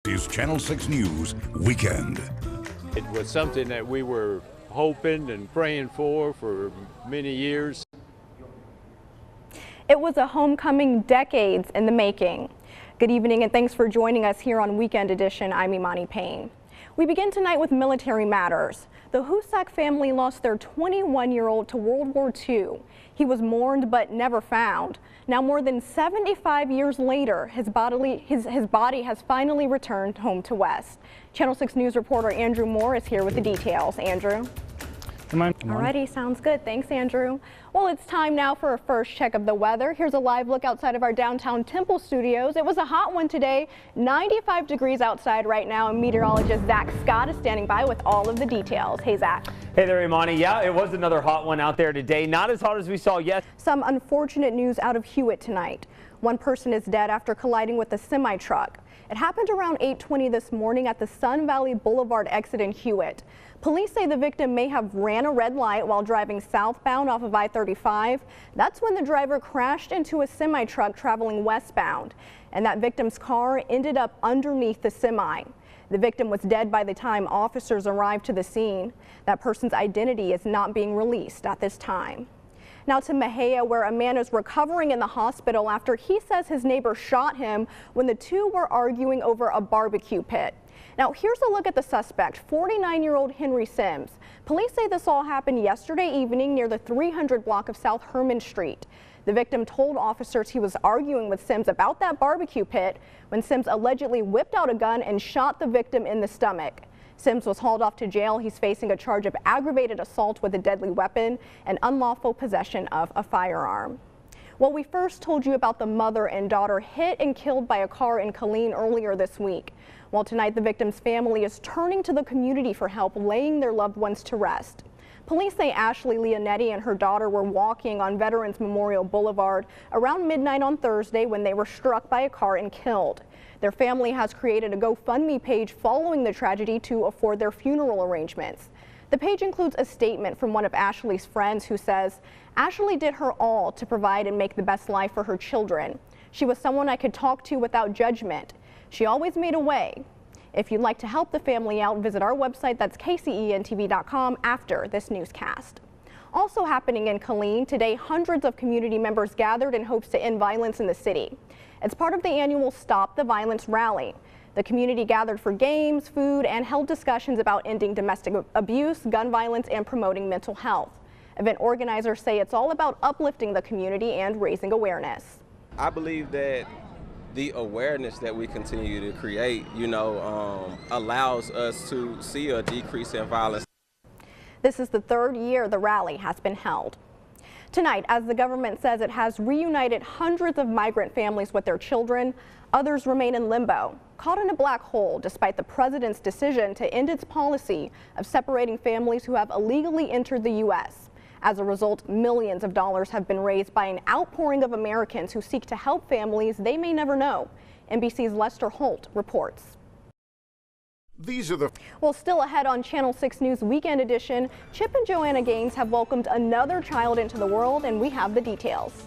is Channel 6 News Weekend. It was something that we were hoping and praying for many years. It was a homecoming decades in the making. Good evening and thanks for joining us here on Weekend Edition. I'm Imani Payne. We begin tonight with military matters. The Husak family lost their 21-year-old to World War II. He was mourned but never found. Now more than 75 years later, his body has finally returned home to West. Channel 6 News reporter Andrew Moore is here with the details. Andrew. Alrighty, sounds good. Thanks, Andrew. Well, it's time now for a first check of the weather. Here's a live look outside of our downtown Temple studios. It was a hot one today, 95 degrees outside right now, and meteorologist Zach Scott is standing by with all of the details. Hey, Zach. Hey there, Imani. Yeah, it was another hot one out there today. Not as hot as we saw yet. Some unfortunate news out of Hewitt tonight. One person is dead after colliding with a semi-truck. It happened around 8:20 this morning at the Sun Valley Boulevard exit in Hewitt. Police say the victim may have ran a red light while driving southbound off of I-35. That's when the driver crashed into a semi-truck traveling westbound, and that victim's car ended up underneath the semi. The victim was dead by the time officers arrived to the scene. That person's identity is not being released at this time. Now to Mexia, where a man is recovering in the hospital after he says his neighbor shot him when the two were arguing over a barbecue pit. Now here's a look at the suspect, 49-year-old Henry Sims. Police say this all happened yesterday evening near the 300 block of South Herman Street. The victim told officers he was arguing with Sims about that barbecue pit when Sims allegedly whipped out a gun and shot the victim in the stomach. Sims was hauled off to jail. He's facing a charge of aggravated assault with a deadly weapon and unlawful possession of a firearm. Well, we first told you about the mother and daughter hit and killed by a car in Killeen earlier this week. Well, tonight the victim's family is turning to the community for help laying their loved ones to rest. Police say Ashley Leonetti and her daughter were walking on Veterans Memorial Boulevard around midnight on Thursday when they were struck by a car and killed. Their family has created a GoFundMe page following the tragedy to afford their funeral arrangements. The page includes a statement from one of Ashley's friends who says, "Ashley did her all to provide and make the best life for her children. She was someone I could talk to without judgment. She always made a way." If you'd like to help the family out, visit our website, that's kcentv.com, after this newscast. Also happening in Killeen today, hundreds of community members gathered in hopes to end violence in the city. It's part of the annual Stop the Violence rally. The community gathered for games, food, and held discussions about ending domestic abuse, gun violence, and promoting mental health. Event organizers say it's all about uplifting the community and raising awareness. I believe that the awareness that we continue to create, allows us to see a decrease in violence. This is the third year the rally has been held. Tonight, as the government says it has reunited hundreds of migrant families with their children, others remain in limbo, caught in a black hole despite the president's decision to end its policy of separating families who have illegally entered the U.S. As a result, millions of dollars have been raised by an outpouring of Americans who seek to help families they may never know. NBC's Lester Holt reports. Well, still ahead on Channel 6 News Weekend Edition, Chip and Joanna Gaines have welcomed another child into the world, and we have the details.